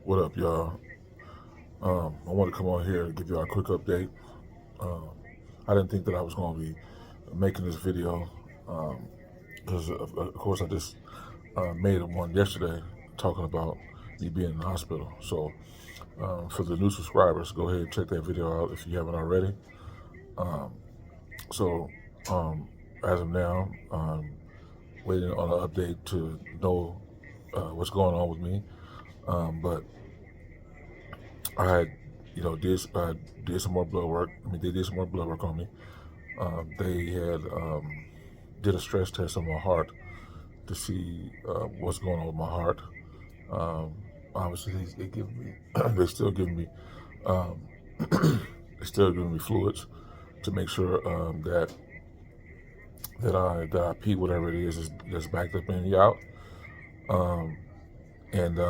What up, y'all? I want to come on here and give y'all a quick update. Um, I didn't think that I was going to be making this video because, of course, I just made one yesterday talking about me being in the hospital. So, for the new subscribers, go ahead and check that video out if you haven't already. Um, so, as of now, waiting on an update to know what's going on with me. But I had, did some more blood work. They did some more blood work on me. They had did a stress test on my heart to see what's going on with my heart. Um, Obviously, they give me, they still giving me, um, they still giving me fluids to make sure that I pee whatever it is that's backed up in me out. Um, and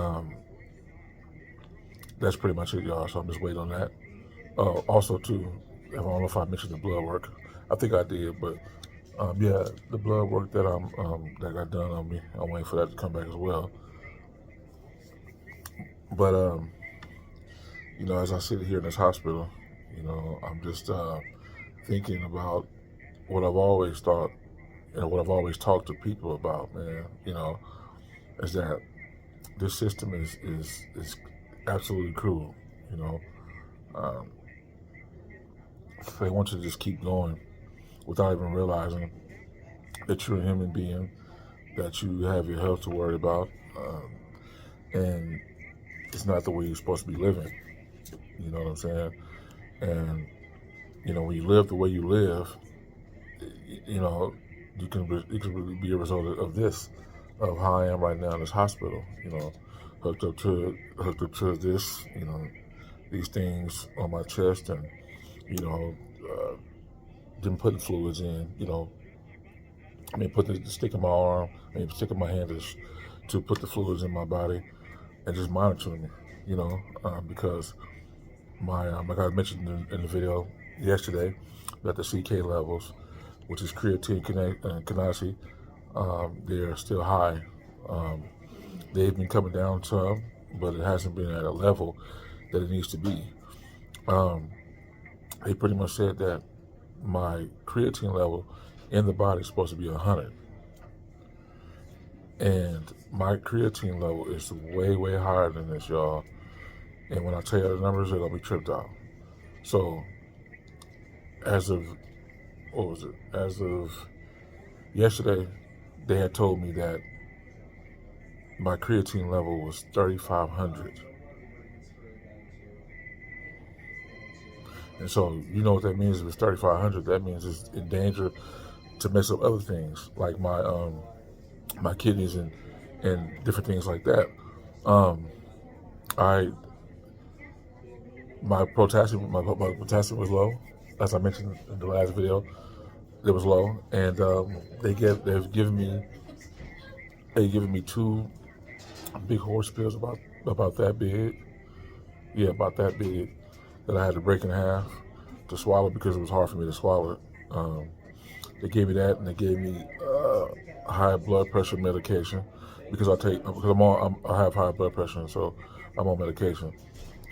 That's pretty much it, y'all. So I'm just waiting on that. Also, too, I don't know if I mentioned the blood work. I think I did, but yeah, the blood work that got done on me, I'm waiting for that to come back as well. But as I sit here in this hospital, I'm just thinking about what I've always thought, what I've always talked to people about, man. Is that this system is absolutely cruel. You know, um, they want you to just keep going without even realizing that you're a human being, that you have your health to worry about, and it's not the way you're supposed to be living. You know what I'm saying? And when you live the way you live, you know, it can really be a result of this, of how I am right now in this hospital. Hooked up to this, these things on my chest, and you know, uh, them putting fluids in. Putting the stick in my arm, stick in my hand to put the fluids in my body, and just monitoring me. Because like I mentioned in the video yesterday, that the CK levels, which is creatine and kinase, they're still high. They've been coming down some, but it hasn't been at a level that it needs to be. They pretty much said that my creatine level in the body is supposed to be 100. And my creatine level is way, way higher than this, y'all. And when I tell you the numbers, they're going to be tripped out. So, as of yesterday, they had told me that my creatine level was 3,500. And so, you know what that means? If it's 3,500, that means it's in danger to mess up other things, like my kidneys and different things like that. My potassium was low, as I mentioned in the last video. It was low, and they've given me two big horse pills about that big, about that big, that I had to break in half to swallow because it was hard for me to swallow it. They gave me that, and they gave me high blood pressure medication because I have high blood pressure, and so I'm on medication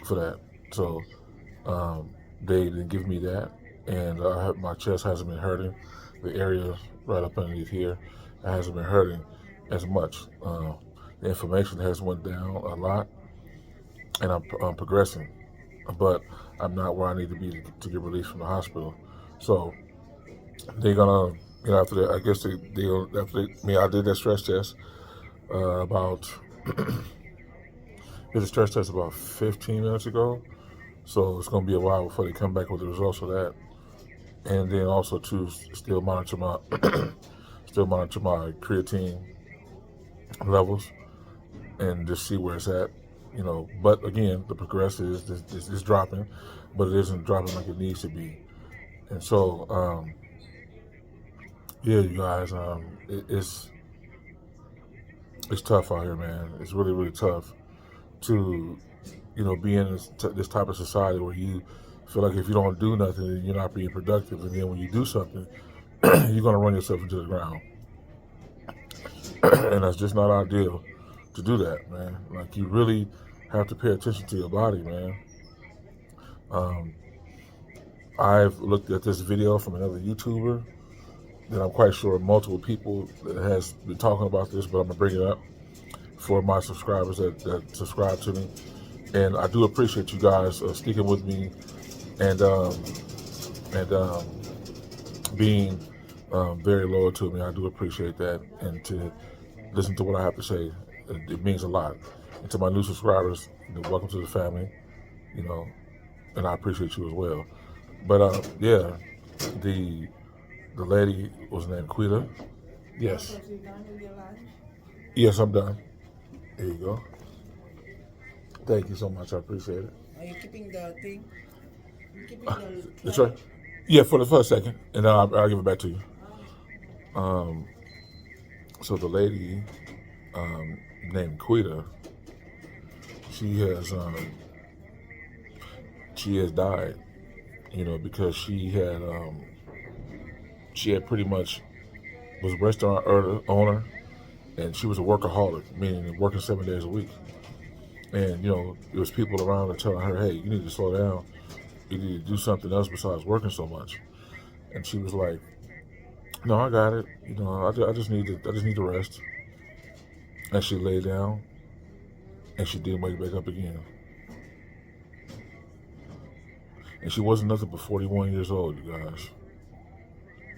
for that. So they didn't give me that, and my chest hasn't been hurting. The area right up underneath here hasn't been hurting as much. The inflammation has went down a lot, and I'm progressing, but I'm not where I need to be to get released from the hospital. So they're gonna, after that, I guess I did that stress test about did a stress test about 15 minutes ago. So it's gonna be a while before they come back with the results of that. And then also to still monitor my creatine levels and just see where it's at. But again, the progressive is dropping, but it isn't dropping like it needs to be. And so, yeah, you guys, it's tough out here, man. It's really, really tough to, be in this type of society where you feel like if you don't do nothing, you're not being productive. And then when you do something, you're going to run yourself into the ground. And that's just not ideal to do that, man. Like, you really have to pay attention to your body, man. I've looked at this video from another YouTuber that I'm quite sure multiple people that has been talking about this, but I'm gonna bring it up for my subscribers that subscribe to me. And I do appreciate you guys sticking with me and being very loyal to me. I do appreciate that, and to listen to what I have to say, it means a lot. And to my new subscribers, welcome to the family. And I appreciate you as well. But yeah, the lady was named Quita. Yes. Yes, I'm done. There you go. Thank you so much. I appreciate it. Are you keeping the thing? You keeping the That's right. Yeah, for the first second, and then I'll give it back to you. So the lady named Quita, she has died, because she had pretty much was a restaurant owner, and she was a workaholic, meaning working 7 days a week. And there was people around her telling her, "Hey, you need to slow down. You need to do something else besides working so much." And she was like, "No, I got it. I just need to rest." And she lay down, and she didn't wake back up again. And she wasn't nothing but 41 years old, you guys.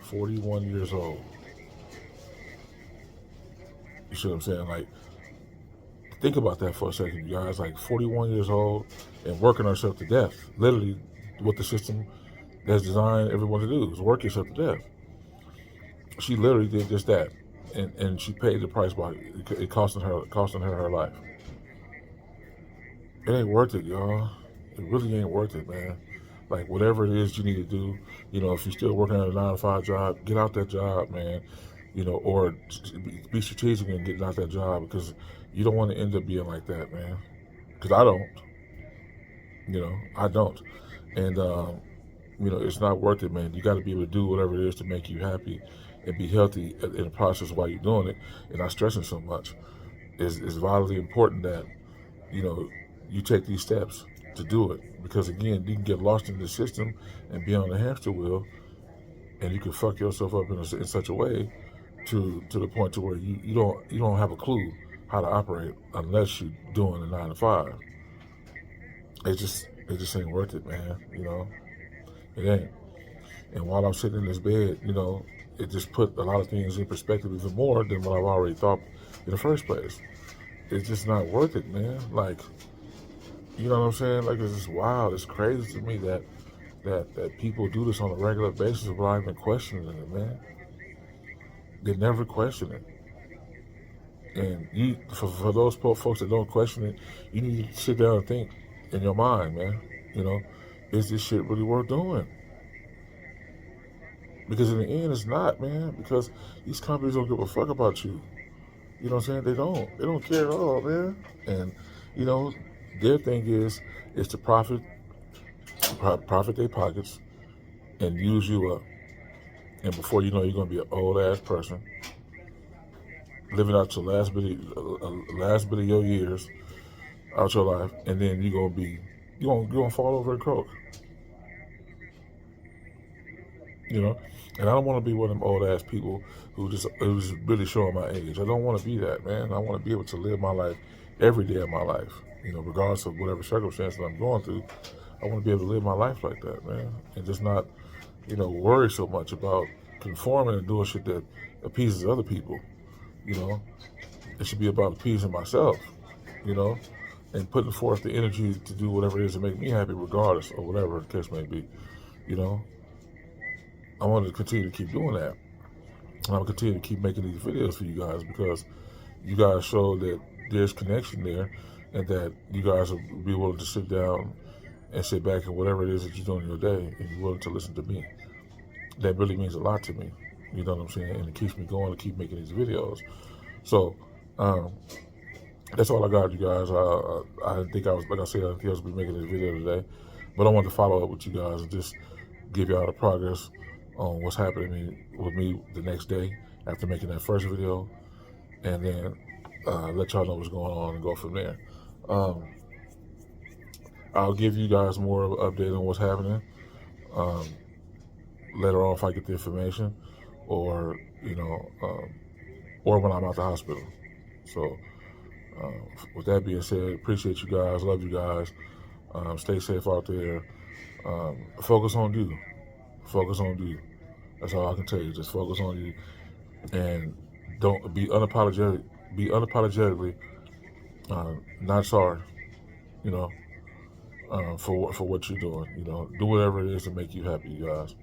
41 years old. You see what I'm saying? Like, think about that for a second, you guys. Like, 41 years old and working herself to death. Literally, what the system has designed everyone to do is work yourself to death. She literally did just that, and she paid the price by it costing her life. It ain't worth it, y'all. It really ain't worth it, man. Like, whatever it is you need to do, if you're still working at a 9-to-5 job, get out that job, man. Or be strategic in getting out that job, because you don't want to end up being like that, man. Because I don't. I don't. And, it's not worth it, man. You got to be able to do whatever it is to make you happy and be healthy in the process while you're doing it, and not stressing so much. It's vitally important that, you take these steps to do it. Because, again, you can get lost in the system and be on the hamster wheel, and you can fuck yourself up in such a way to the point to where you don't have a clue how to operate unless you're doing a 9-to-5. It just ain't worth it, man. It ain't. And while I'm sitting in this bed, it just put a lot of things in perspective even more than what I've already thought in the first place. It's just not worth it, man. Like, you know what I'm saying? Like, it's just wild. It's crazy to me that people do this on a regular basis without even questioning it, man. They never question it. And for those folks that don't question it, you need to sit down and think in your mind, man. Is this shit really worth doing? Because in the end, it's not, man. Because these companies don't give a fuck about you. You know what I'm saying? They don't care at all, man. And their thing is to profit their pockets and use you up. And before you know, you're gonna be an old ass person living out your last bit of your years out your life, and then you're gonna fall over and croak. And I don't want to be one of them old ass people who's really showing my age. I don't want to be that, man. I want to be able to live my life every day of my life, regardless of whatever circumstances I'm going through. I want to be able to live my life like that, man, and just not, worry so much about conforming and doing shit that appeases other people. It should be about appeasing myself, and putting forth the energy to do whatever it is to make me happy, regardless of whatever the case may be. I want to continue to keep doing that. And I'm going to continue to keep making these videos for you guys, because you guys show that there's connection there, and that you guys will be willing to sit down and sit back and whatever it is that you're doing in your day, and you're willing to listen to me. That really means a lot to me. You know what I'm saying? And it keeps me going to keep making these videos. So, that's all I got, you guys. I think I was going to be making this video today, but I wanted to follow up with you guys and just give y'all the progress on what's happening with me the next day after making that first video, and then let y'all know what's going on and go from there. I'll give you guys more of an update on what's happening later on if I get the information, or or when I'm out the hospital. So, with that being said, appreciate you guys, love you guys. Stay safe out there. Focus on you. Focus on you. That's all I can tell you. Just focus on you, and don't be unapologetic. Be unapologetically not sorry. You know, for what you're doing. Do whatever it is to make you happy, you guys.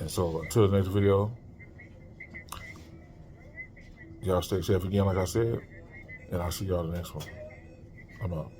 And so until the next video, y'all stay safe again, like I said, and I'll see y'all the next one. I'm out.